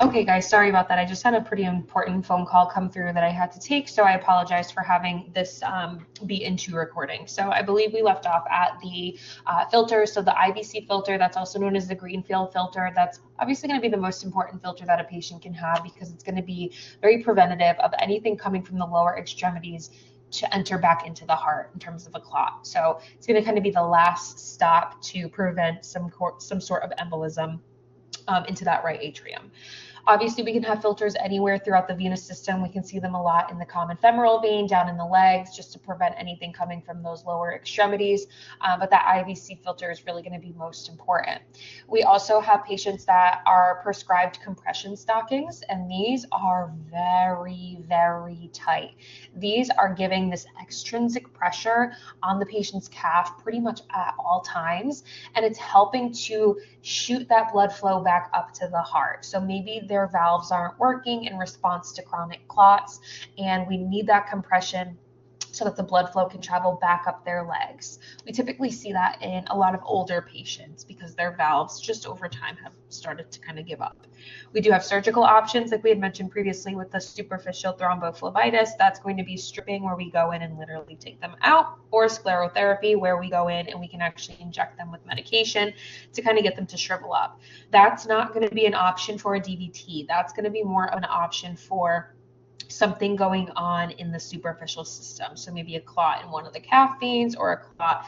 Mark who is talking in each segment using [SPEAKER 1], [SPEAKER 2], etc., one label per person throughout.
[SPEAKER 1] Okay, guys, sorry about that. I just had a pretty important phone call come through that I had to take, so I apologize for having this be into recording. So I believe we left off at the filter. So the IVC filter, that's also known as the greenfield filter, that's obviously going to be the most important filter that a patient can have because it's going to be very preventative of anything coming from the lower extremities to enter back into the heart in terms of a clot. So it's going to kind of be the last stop to prevent some sort of embolism into that right atrium. Obviously, we can have filters anywhere throughout the venous system. We can see them a lot in the common femoral vein, down in the legs, just to prevent anything coming from those lower extremities. But that IVC filter is really going to be most important. We also have patients that are prescribed compression stockings, and these are very, very tight. These are giving this extrinsic pressure on the patient's calf pretty much at all times, and it's helping to shoot that blood flow back up to the heart. So maybe their valves aren't working in response to chronic clots, and we need that compression so that the blood flow can travel back up their legs. We typically see that in a lot of older patients because their valves just over time have started to kind of give up. We do have surgical options, like we had mentioned previously with the superficial thrombophlebitis. That's going to be stripping, where we go in and literally take them out, or sclerotherapy, where we go in and we can actually inject them with medication to kind of get them to shrivel up. That's not going to be an option for a DVT. That's going to be more of an option for something going on in the superficial system. So maybe a clot in one of the calf veins, or a clot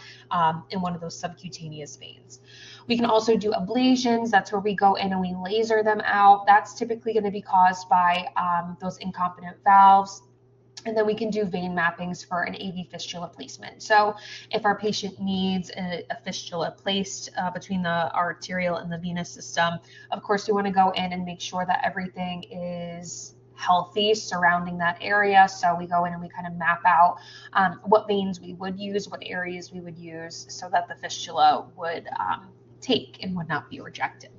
[SPEAKER 1] in one of those subcutaneous veins. We can also do ablations. That's where we go in and we laser them out. That's typically going to be caused by those incompetent valves. And then we can do vein mappings for an AV fistula placement. So if our patient needs a fistula placed between the arterial and the venous system, of course we want to go in and make sure that everything is healthy surrounding that area. So we go in and we kind of map out what veins we would use, what areas we would use, so that the fistula would take and would not be rejected.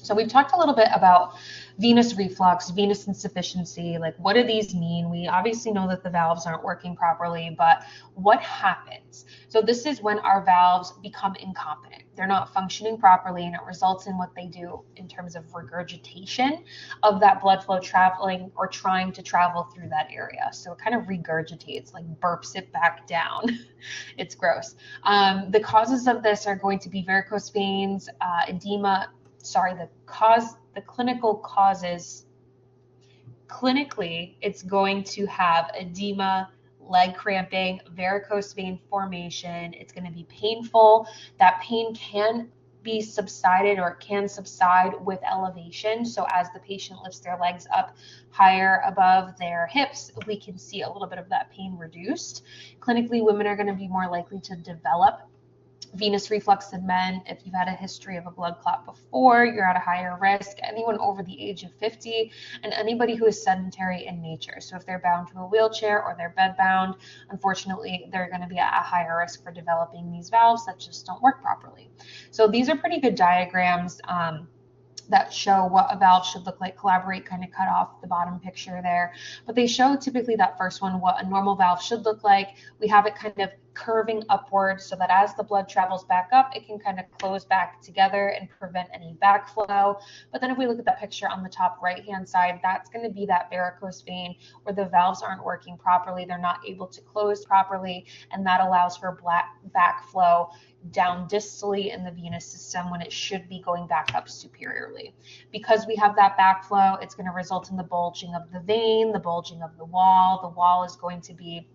[SPEAKER 1] So we've talked a little bit about venous reflux, venous insufficiency, like what do these mean? We obviously know that the valves aren't working properly, but what happens? So this is when our valves become incompetent. They're not functioning properly, and it results in what they do in terms of regurgitation of that blood flow traveling or trying to travel through that area. So it kind of regurgitates, like burps it back down. It's gross. The causes of this are going to be varicose veins, edema. The clinical causes, clinically, it's going to have edema, leg cramping, varicose vein formation. It's going to be painful. That pain can be subsided, or it can subside with elevation. So as the patient lifts their legs up higher above their hips, we can see a little bit of that pain reduced. Clinically, women are going to be more likely to develop venous reflux in men. If you've had a history of a blood clot before, you're at a higher risk. Anyone over the age of 50, and anybody who is sedentary in nature. So if they're bound to a wheelchair or they're bedbound, unfortunately, they're going to be at a higher risk for developing these valves that just don't work properly. So these are pretty good diagrams that show what a valve should look like. Collaborate kind of cut off the bottom picture there, but they show typically that first one, what a normal valve should look like. We have it kind of curving upwards so that as the blood travels back up, it can kind of close back together and prevent any backflow. But then if we look at that picture on the top right hand side, that's going to be that varicose vein where the valves aren't working properly. They're not able to close properly, and that allows for backflow down distally in the venous system when it should be going back up superiorly. Because we have that backflow, it's going to result in the bulging of the vein, the bulging of the wall. The wall is going to be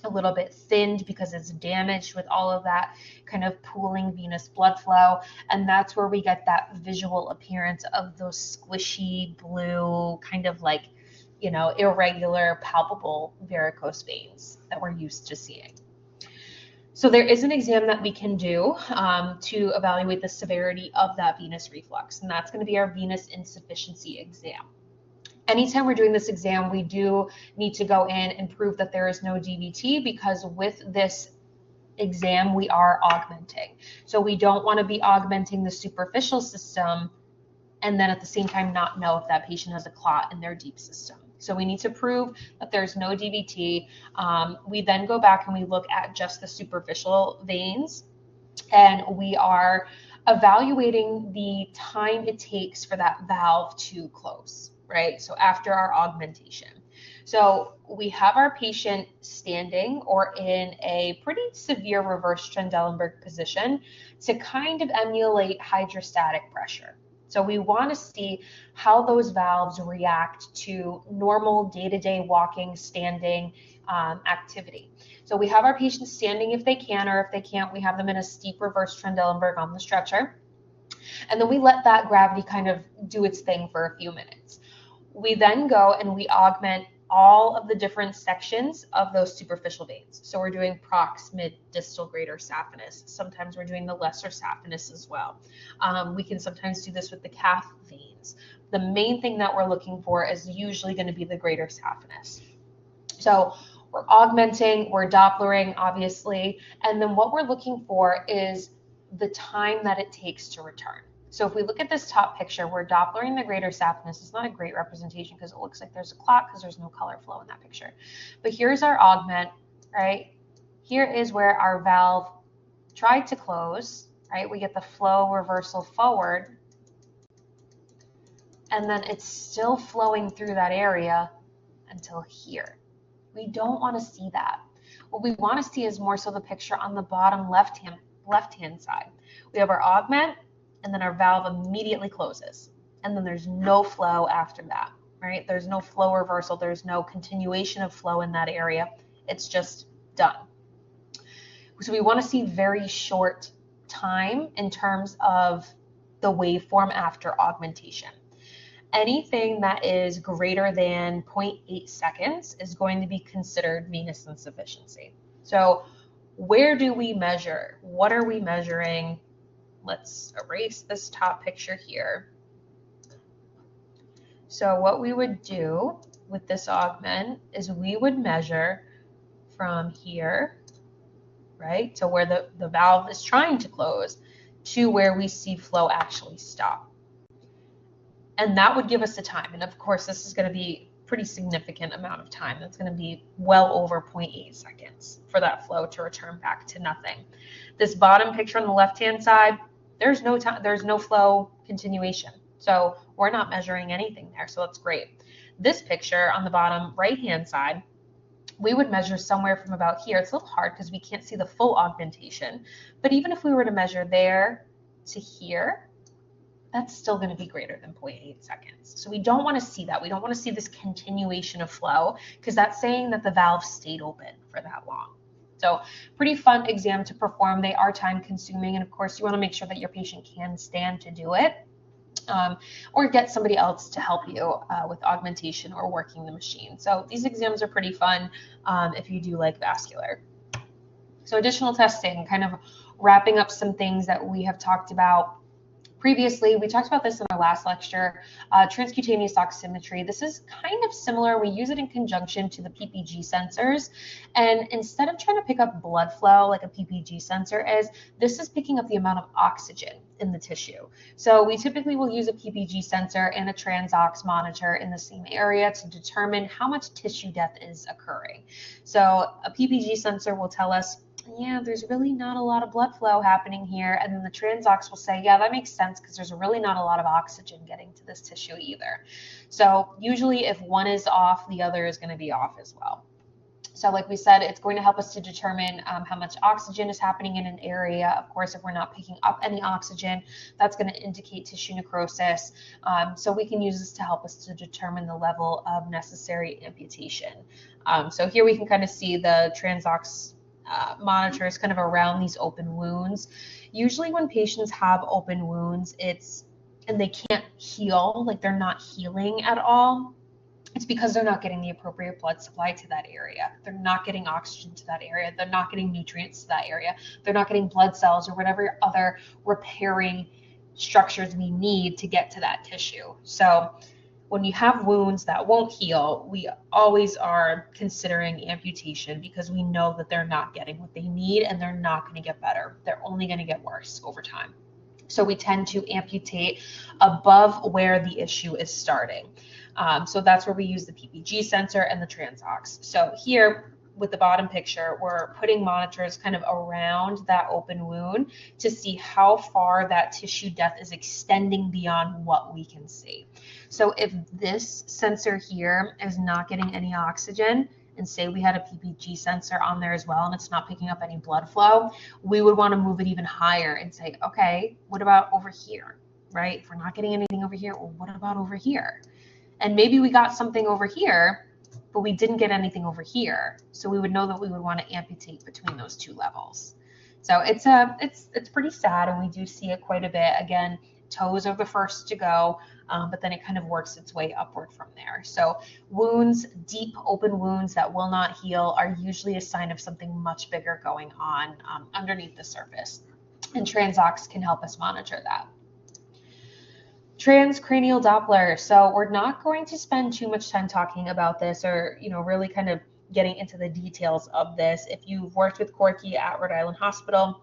[SPEAKER 1] a little bit thinned because it's damaged with all of that kind of pooling venous blood flow. And that's where we get that visual appearance of those squishy blue, kind of like, irregular, palpable varicose veins that we're used to seeing. So there is an exam that we can do to evaluate the severity of that venous reflux, and that's going to be our venous insufficiency exam. Anytime we're doing this exam, we do need to go in and prove that there is no DVT, because with this exam, we are augmenting. So we don't want to be augmenting the superficial system and then at the same time not know if that patient has a clot in their deep system. So we need to prove that there's no DVT. We then go back and we look at just the superficial veins, and we are evaluating the time it takes for that valve to close, right? So after our augmentation. So we have our patient standing or in a pretty severe reverse Trendelenburg position to kind of emulate hydrostatic pressure. So we want to see how those valves react to normal day-to-day walking, standing activity. So we have our patients standing if they can, or if they can't, we have them in a steep reverse Trendelenburg on the stretcher. And then we let that gravity kind of do its thing for a few minutes. We then go and we augment all of the different sections of those superficial veins. So we're doing prox, mid, distal, greater saphenous. Sometimes we're doing the lesser saphenous as well. We can sometimes do this with the calf veins. The main thing that we're looking for is usually going to be the greater saphenous. So we're augmenting, we're Dopplering, obviously, and then what we're looking for is the time that it takes to return. So if we look at this top picture, we're Dopplering the greater saphenous. It's not a great representation because it looks like there's a clot because there's no color flow in that picture. But here's our augment, right? Here is where our valve tried to close, right? We get the flow reversal forward, and then it's still flowing through that area until here. We don't want to see that. What we want to see is more so the picture on the bottom left-hand side. We have our augment, and then our valve immediately closes. And then there's no flow after that, right? There's no flow reversal. There's no continuation of flow in that area. It's just done. So we want to see very short time in terms of the waveform after augmentation. Anything that is greater than 0.8 seconds is going to be considered venous insufficiency. So where do we measure? What are we measuring? Let's erase this top picture here. So what we would do with this augment is we would measure from here, right, to where the valve is trying to close to where we see flow actually stop. And that would give us the time. And of course, this is going to be a pretty significant amount of time. That's going to be well over 0.8 seconds for that flow to return back to nothing. This bottom picture on the left-hand side, there's no time, there's no flow continuation. So we're not measuring anything there. So that's great. This picture on the bottom right-hand side, we would measure somewhere from about here. It's a little hard because we can't see the full augmentation. But even if we were to measure there to here, that's still going to be greater than 0.8 seconds. So we don't want to see that. We don't want to see this continuation of flow because that's saying that the valve stayed open for that long. So pretty fun exam to perform. They are time consuming. And of course, you want to make sure that your patient can stand to do it, or get somebody else to help you with augmentation or working the machine. So these exams are pretty fun if you do like vascular. So additional testing, kind of wrapping up some things that we have talked about previously. We talked about this in our last lecture, transcutaneous oximetry. This is kind of similar. We use it in conjunction to the PPG sensors. And instead of trying to pick up blood flow like a PPG sensor is, this is picking up the amount of oxygen in the tissue. So we typically will use a PPG sensor and a transox monitor in the same area to determine how much tissue death is occurring. So a PPG sensor will tell us, yeah, there's really not a lot of blood flow happening here. And then the transox will say, yeah, that makes sense because there's really not a lot of oxygen getting to this tissue either. So usually if one is off, the other is going to be off as well. So like we said, it's going to help us to determine how much oxygen is happening in an area. Of course, if we're not picking up any oxygen, that's going to indicate tissue necrosis. So we can use this to help us to determine the level of necessary amputation. So here we can kind of see the transox monitors kind of around these open wounds. Usually when patients have open wounds, and they can't heal, like they're not healing at all, it's because they're not getting the appropriate blood supply to that area. They're not getting oxygen to that area. They're not getting nutrients to that area. They're not getting blood cells or whatever other repairing structures we need to get to that tissue. So when you have wounds that won't heal, we always are considering amputation because we know that they're not getting what they need and they're not going to get better. They're only going to get worse over time. So we tend to amputate above where the issue is starting. So that's where we use the PPG sensor and the transox. So here with the bottom picture, we're putting monitors kind of around that open wound to see how far that tissue death is extending beyond what we can see. So if this sensor here is not getting any oxygen, and say we had a PPG sensor on there as well and it's not picking up any blood flow, we would want to move it even higher and say, okay, what about over here, right? If we're not getting anything over here, well, what about over here? And maybe we got something over here, but we didn't get anything over here. So we would know that we would want to amputate between those two levels. So it's pretty sad, and we do see it quite a bit. Again, toes are the first to go, but then it kind of works its way upward from there. So wounds, deep open wounds that will not heal, are usually a sign of something much bigger going on underneath the surface. And TransOx can help us monitor that. Transcranial Doppler. So we're not going to spend too much time talking about this, or really kind of getting into the details of this. If you've worked with Corky at Rhode Island Hospital,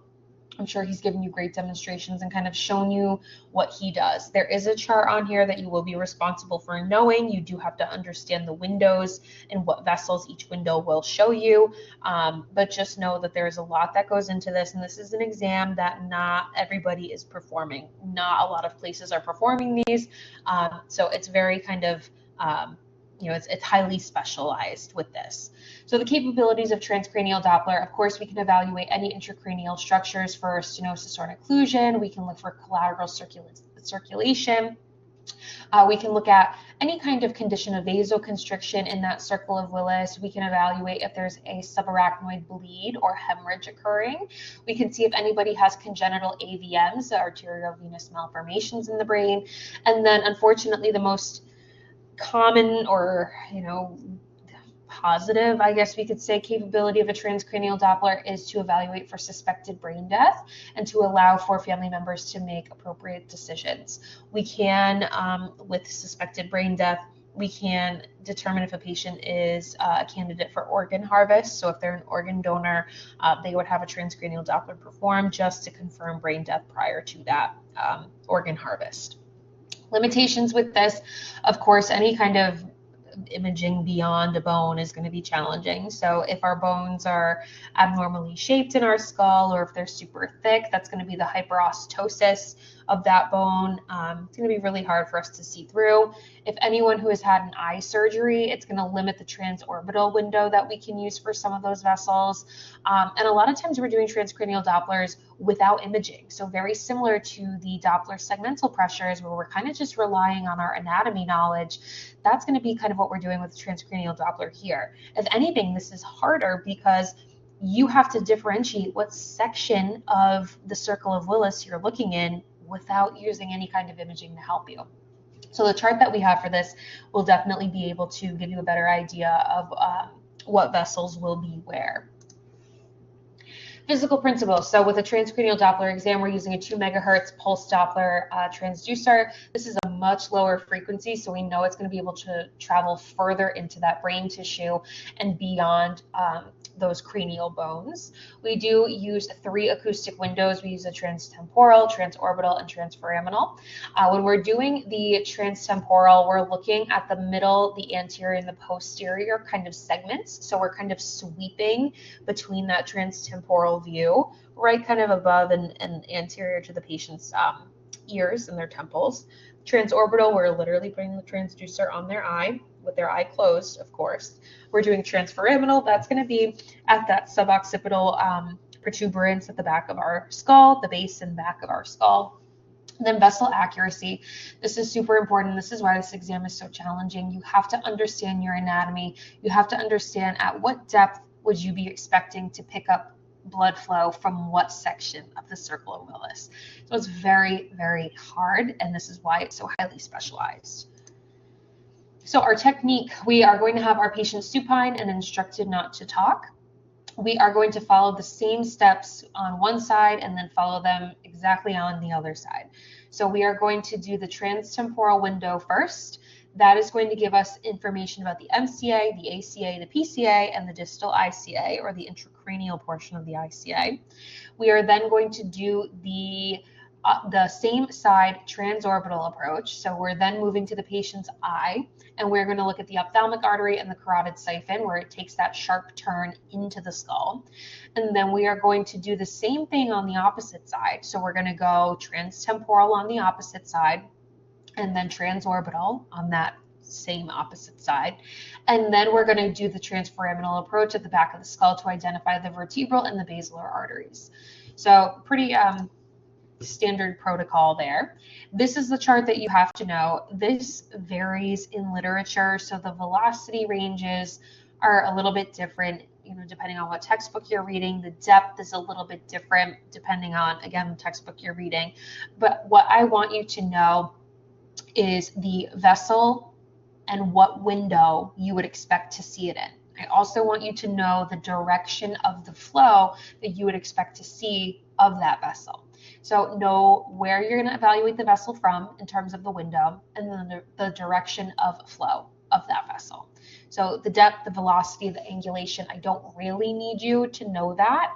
[SPEAKER 1] I'm sure he's given you great demonstrations and kind of shown you what he does. There is a chart on here that you will be responsible for knowing. You do have to understand the windows and what vessels each window will show you. But just know that there's a lot that goes into this, and this is an exam that not everybody is performing. Not a lot of places are performing these. So it's very kind of it's highly specialized with this. So the capabilities of transcranial Doppler, of course, we can evaluate any intracranial structures for stenosis or occlusion. We can look for collateral circulation. We can look at any kind of condition of vasoconstriction in that circle of Willis. We can evaluate if there's a subarachnoid bleed or hemorrhage occurring. We can see if anybody has congenital AVMs, arteriovenous malformations in the brain. And then, unfortunately, the most common or positive, I guess we could say, capability of a transcranial Doppler is to evaluate for suspected brain death and to allow for family members to make appropriate decisions. We can, with suspected brain death, we can determine if a patient is a candidate for organ harvest. So if they're an organ donor, they would have a transcranial Doppler performed just to confirm brain death prior to that organ harvest. Limitations with this, of course, any kind of imaging beyond a bone is going to be challenging. So if our bones are abnormally shaped in our skull, or if they're super thick, that's going to be the hyperostosis of that bone. It's going to be really hard for us to see through. If anyone who has had an eye surgery, it's going to limit the transorbital window that we can use for some of those vessels. And a lot of times we're doing transcranial Dopplers without imaging. So very similar to the Doppler segmental pressures, where we're kind of just relying on our anatomy knowledge. That's going to be kind of what we're doing with the transcranial Doppler here. If anything, this is harder because you have to differentiate what section of the circle of Willis you're looking in without using any kind of imaging to help you. So the chart that we have for this will definitely be able to give you a better idea of what vessels will be where. Physical principles. So with a transcranial Doppler exam, we're using a 2 megahertz pulse Doppler transducer. This is a much lower frequency, so we know it's going to be able to travel further into that brain tissue and beyond those cranial bones. We do use 3 acoustic windows. We use a transtemporal, transorbital, and transforaminal. When we're doing the transtemporal, we're looking at the middle, the anterior, and the posterior kind of segments. So we're kind of sweeping between that transtemporal view, right kind of above and anterior to the patient's ears and their temples. Transorbital, we're literally putting the transducer on their eye with their eye closed, of course. We're doing transforaminal. That's going to be at that suboccipital protuberance at the back of our skull, the base and back of our skull. And then vessel accuracy. This is super important. This is why this exam is so challenging. You have to understand your anatomy. You have to understand at what depth would you be expecting to pick up blood flow from what section of the circle of Willis. So it's very, very hard, and this is why it's so highly specialized. So our technique, we are going to have our patient supine and instructed not to talk. We are going to follow the same steps on one side and then follow them exactly on the other side. So we are going to do the transtemporal window first. That is going to give us information about the MCA, the ACA, the PCA, and the distal ICA, or the intracranial portion of the ICA. We are then going to do the the same side transorbital approach. So we're then moving to the patient's eye, and we're going to look at the ophthalmic artery and the carotid siphon where it takes that sharp turn into the skull. And then we are going to do the same thing on the opposite side. So we're going to go transtemporal on the opposite side and then transorbital on that same opposite side. And then we're going to do the transforaminal approach at the back of the skull to identify the vertebral and the basilar arteries. So pretty standard protocol there. This is the chart that you have to know. This varies in literature, so the velocity ranges are a little bit different, depending on what textbook you're reading. The depth is a little bit different depending on, again, the textbook you're reading. But what I want you to know is the vessel and what window you would expect to see it in. I also want you to know the direction of the flow that you would expect to see of that vessel. So know where you're going to evaluate the vessel from in terms of the window, and then the direction of flow of that vessel. So the depth, the velocity, the angulation, I don't really need you to know that.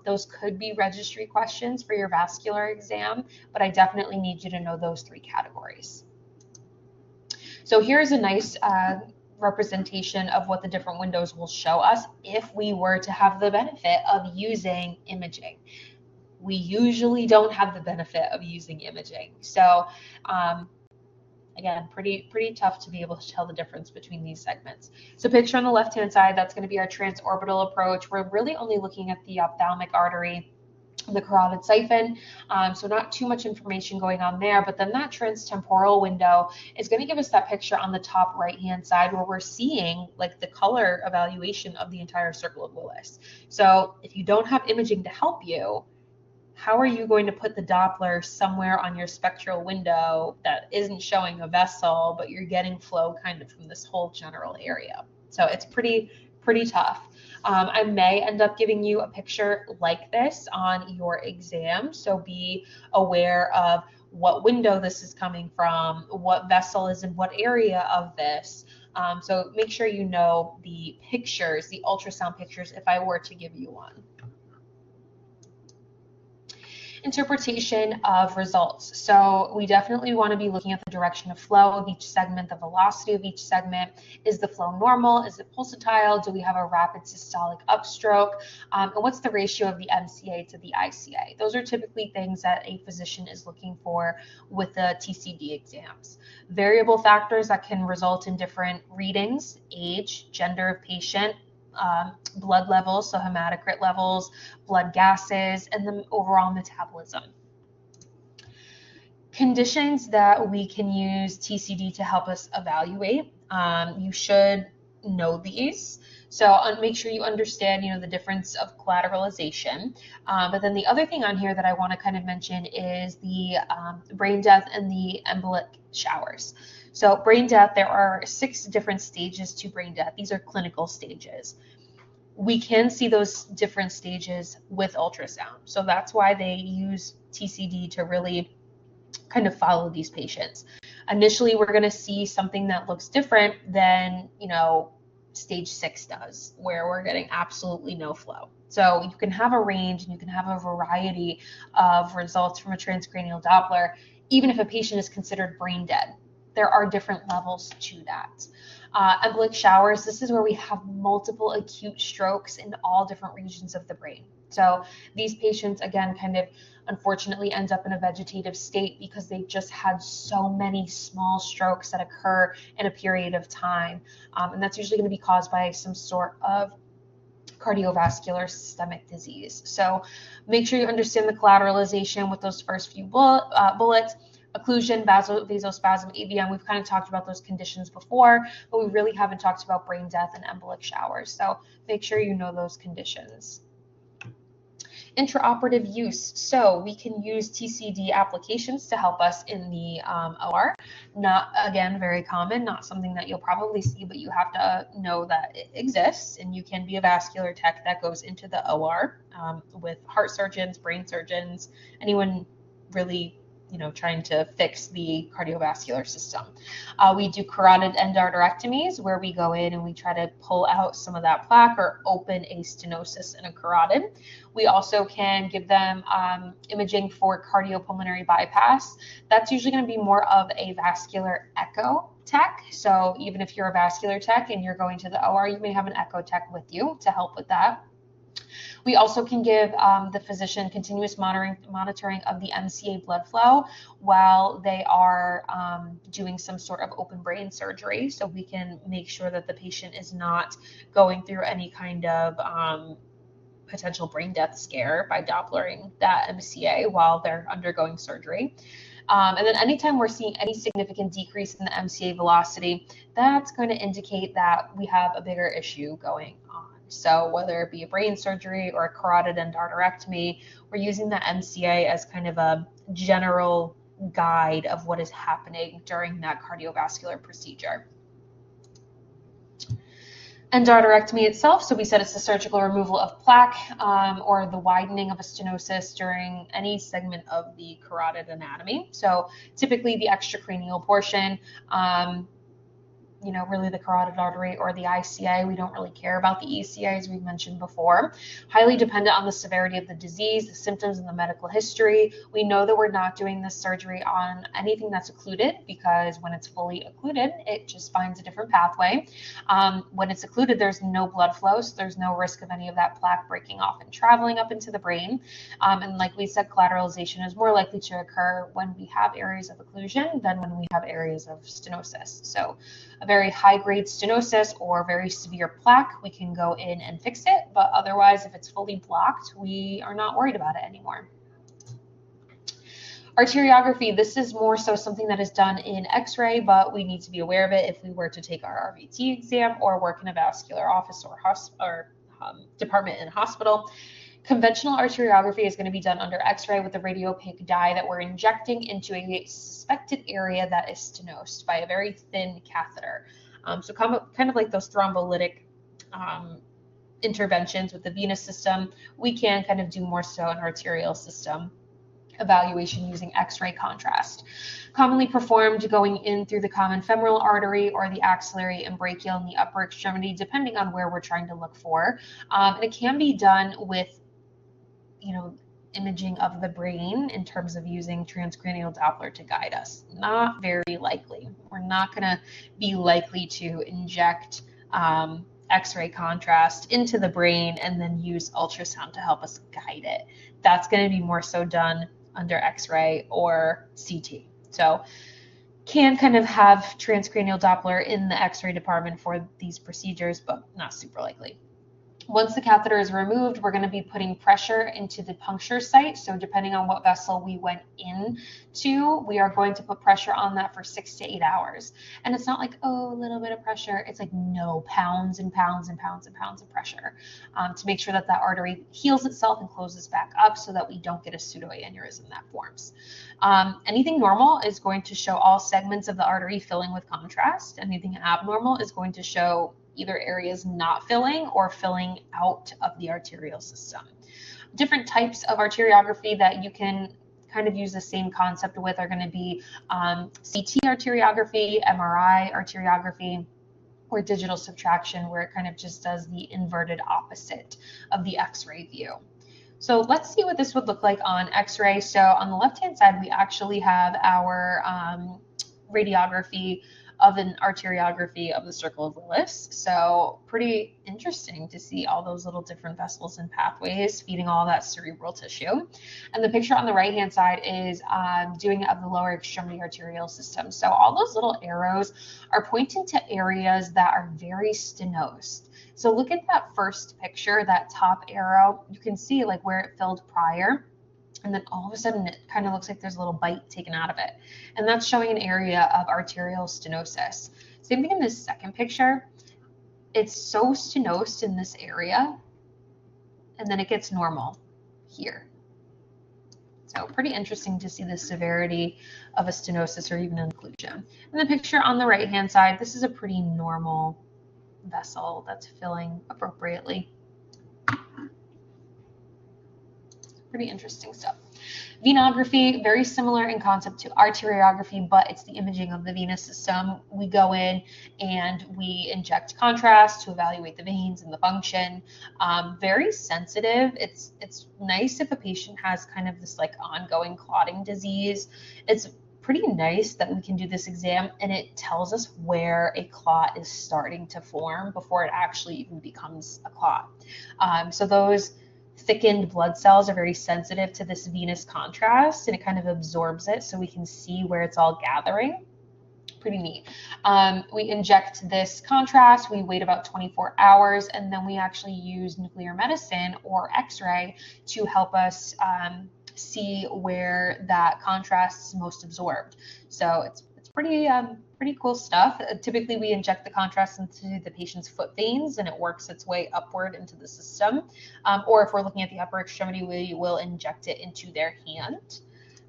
[SPEAKER 1] Those could be registry questions for your vascular exam, but I definitely need you to know those three categories. So here's a nice representation of what the different windows will show us if we were to have the benefit of using imaging. We usually don't have the benefit of using imaging. So again, pretty tough to be able to tell the difference between these segments. So picture on the left-hand side, that's going to be our transorbital approach. We're really only looking at the ophthalmic artery, the carotid siphon, so not too much information going on there, but then that transtemporal window is going to give us that picture on the top right-hand side where we're seeing like the color evaluation of the entire circle of Willis. So if you don't have imaging to help you, how are you going to put the Doppler somewhere on your spectral window that isn't showing a vessel, but you're getting flow kind of from this whole general area? So it's pretty tough. I may end up giving you a picture like this on your exam, so be aware of what window this is coming from, what vessel is in what area of this. So make sure you know the pictures, the ultrasound pictures, if I were to give you one. Interpretation of results. So we definitely want to be looking at the direction of flow of each segment, the velocity of each segment. Is the flow normal? Is it pulsatile? Do we have a rapid systolic upstroke? And what's the ratio of the MCA to the ICA? Those are typically things that a physician is looking for with the TCD exams. Variable factors that can result in different readings: age, gender of patient, blood levels, so hematocrit levels, blood gases, and the overall metabolism. Conditions that we can use TCD to help us evaluate. You should know these. So make sure you understand, the difference of collateralization. But then the other thing on here that I want to kind of mention is the brain death and the embolic showers. So brain death, there are 6 different stages to brain death. These are clinical stages. We can see those different stages with ultrasound. So that's why they use TCD to really kind of follow these patients. Initially, we're going to see something that looks different than, stage 6 does, where we're getting absolutely no flow. So you can have a range and you can have a variety of results from a transcranial Doppler, even if a patient is considered brain dead. There are different levels to that. Embolic showers, this is where we have multiple acute strokes in all different regions of the brain. So these patients, again, kind of unfortunately end up in a vegetative state because they just had so many small strokes that occur in a period of time. And that's usually going to be caused by some sort of cardiovascular systemic disease. So make sure you understand the collateralization with those first few bullets. Occlusion, vasospasm, AVM, we've kind of talked about those conditions before, but we really haven't talked about brain death and embolic showers. So make sure you know those conditions. Intraoperative use. So we can use TCD applications to help us in the OR. Not, again, very common, not something that you'll probably see, but you have to know that it exists, and you can be a vascular tech that goes into the OR with heart surgeons, brain surgeons, anyone really trying to fix the cardiovascular system. We do carotid endarterectomies where we go in and we try to pull out some of that plaque or open a stenosis in a carotid. We also can give them imaging for cardiopulmonary bypass. That's usually going to be more of a vascular echo tech. So even if you're a vascular tech and you're going to the OR, you may have an echo tech with you to help with that. We also can give the physician continuous monitoring of the MCA blood flow while they are doing some sort of open brain surgery. So we can make sure that the patient is not going through any kind of potential brain death scare by Dopplering that MCA while they're undergoing surgery. And then anytime we're seeing any significant decrease in the MCA velocity, that's going to indicate that we have a bigger issue going on. So whether it be a brain surgery or a carotid endarterectomy, we're using the MCA as kind of a general guide of what is happening during that cardiovascular procedure. Endarterectomy itself, so we said it's the surgical removal of plaque or the widening of a stenosis during any segment of the carotid anatomy. So typically the extracranial portion, really the carotid artery or the ICA. We don't really care about the ECA, as we've mentioned before. Highly dependent on the severity of the disease, the symptoms, and the medical history. We know that we're not doing this surgery on anything that's occluded because when it's fully occluded, it just finds a different pathway. When it's occluded, there's no blood flow, so there's no risk of any of that plaque breaking off and traveling up into the brain. And like we said, collateralization is more likely to occur when we have areas of occlusion than when we have areas of stenosis. So a very high-grade stenosis or very severe plaque, we can go in and fix it, but otherwise, if it's fully blocked, we are not worried about it anymore. Arteriography, this is more so something that is done in X-ray, but we need to be aware of it if we were to take our RVT exam or work in a vascular office or department in a hospital. Conventional arteriography is going to be done under X-ray with a radiopaque dye that we're injecting into a suspected area that is stenosed by a very thin catheter. So kind of like those thrombolytic interventions with the venous system, we can kind of do more so an arterial system evaluation using X-ray contrast. Commonly performed going in through the common femoral artery or the axillary and brachial in the upper extremity, depending on where we're trying to look for. And it can be done with imaging of the brain in terms of using transcranial Doppler to guide us. Not very likely. We're not going to be likely to inject X-ray contrast into the brain and then use ultrasound to help us guide it. That's going to be more so done under X-ray or CT. So can kind of have transcranial Doppler in the X-ray department for these procedures, but not super likely. Once the catheter is removed, we're going to be putting pressure into the puncture site. So depending on what vessel we went into, we are going to put pressure on that for 6 to 8 hours. And it's not like, oh, a little bit of pressure. It's like, no, pounds and pounds and pounds and pounds of pressure to make sure that that artery heals itself and closes back up so that we don't get a pseudoaneurysm that forms. Anything normal is going to show all segments of the artery filling with contrast. Anything abnormal is going to show either areas not filling or filling out of the arterial system. Different types of arteriography that you can kind of use the same concept with are going to be CT arteriography, MRI arteriography, or digital subtraction, where it kind of just does the inverted opposite of the X-ray view. So let's see what this would look like on X-ray. So on the left-hand side, we actually have our radiography of an arteriography of the circle of Willis. So pretty interesting to see all those little different vessels and pathways feeding all that cerebral tissue. And the picture on the right-hand side is doing it of the lower extremity arterial system. So all those little arrows are pointing to areas that are very stenosed. So look at that first picture, that top arrow. You can see like where it filled prior. And then all of a sudden it kind of looks like there's a little bite taken out of it. And that's showing an area of arterial stenosis. Same thing in this second picture. It's so stenosed in this area, and then it gets normal here. So pretty interesting to see the severity of a stenosis or even an occlusion. And the picture on the right-hand side, this is a pretty normal vessel that's filling appropriately. Pretty interesting stuff. Venography, very similar in concept to arteriography, but it's the imaging of the venous system. We go in and we inject contrast to evaluate the veins and the function. Very sensitive. It's nice if a patient has kind of this like ongoing clotting disease. It's pretty nice that we can do this exam and it tells us where a clot is starting to form before it actually even becomes a clot. So those thickened blood cells are very sensitive to this venous contrast, and it kind of absorbs it so we can see where it's all gathering. Pretty neat. We inject this contrast, we wait about 24 hours, and then we actually use nuclear medicine or x-ray to help us see where that contrast is most absorbed. So it's pretty cool stuff. Typically, we inject the contrast into the patient's foot veins, and it works its way upward into the system. Or if we're looking at the upper extremity, we will inject it into their hand.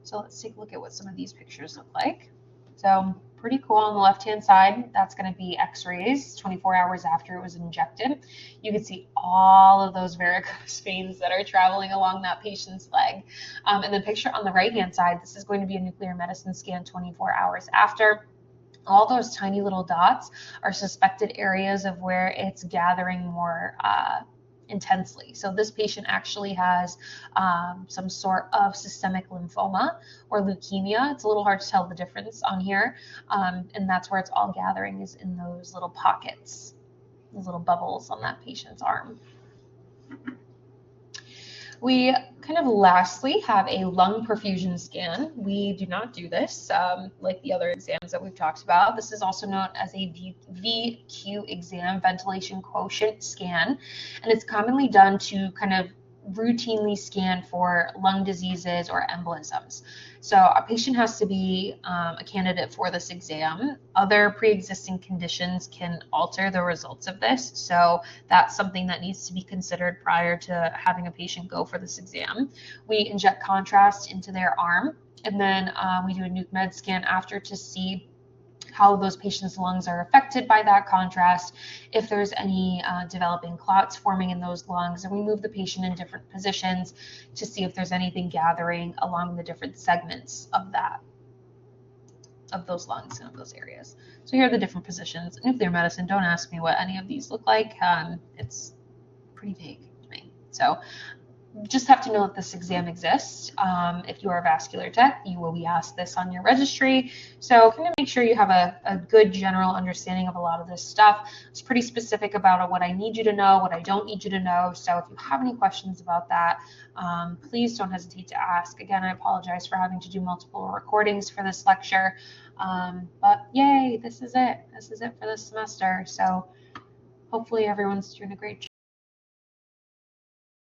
[SPEAKER 1] So let's take a look at what some of these pictures look like. So pretty cool. On the left-hand side, that's going to be x-rays 24 hours after it was injected. You can see all of those varicose veins that are traveling along that patient's leg. And the picture on the right-hand side, this is going to be a nuclear medicine scan 24 hours after. All those tiny little dots are suspected areas of where it's gathering more intensely. So this patient actually has some sort of systemic lymphoma or leukemia. It's a little hard to tell the difference on here. And that's where it's all gathering, is in those little pockets, those little bubbles on that patient's arm. We kind of lastly have a lung perfusion scan. We do not do this like the other exams that we've talked about. This is also known as a VQ exam, ventilation quotient scan, and it's commonly done to kind of routinely scan for lung diseases or embolisms. So a patient has to be a candidate for this exam. Other pre-existing conditions can alter the results of this, so that's something that needs to be considered prior to having a patient go for this exam. We inject contrast into their arm, and then we do a nuke med scan after to see how those patients' lungs are affected by that contrast, if there's any developing clots forming in those lungs, and we move the patient in different positions to see if there's anything gathering along the different segments of those lungs and of those areas. So here are the different positions. Nuclear medicine, don't ask me what any of these look like. It's pretty vague to me. So just have to know that this exam exists. If you are a vascular tech, you will be asked this on your registry. So kind of make sure you have a good general understanding of a lot of this stuff. It's pretty specific about what I need you to know, what I don't need you to know. So if you have any questions about that, please don't hesitate to ask. Again, I apologize for having to do multiple recordings for this lecture. But yay, this is it. This is it for this semester. So hopefully everyone's doing a great job.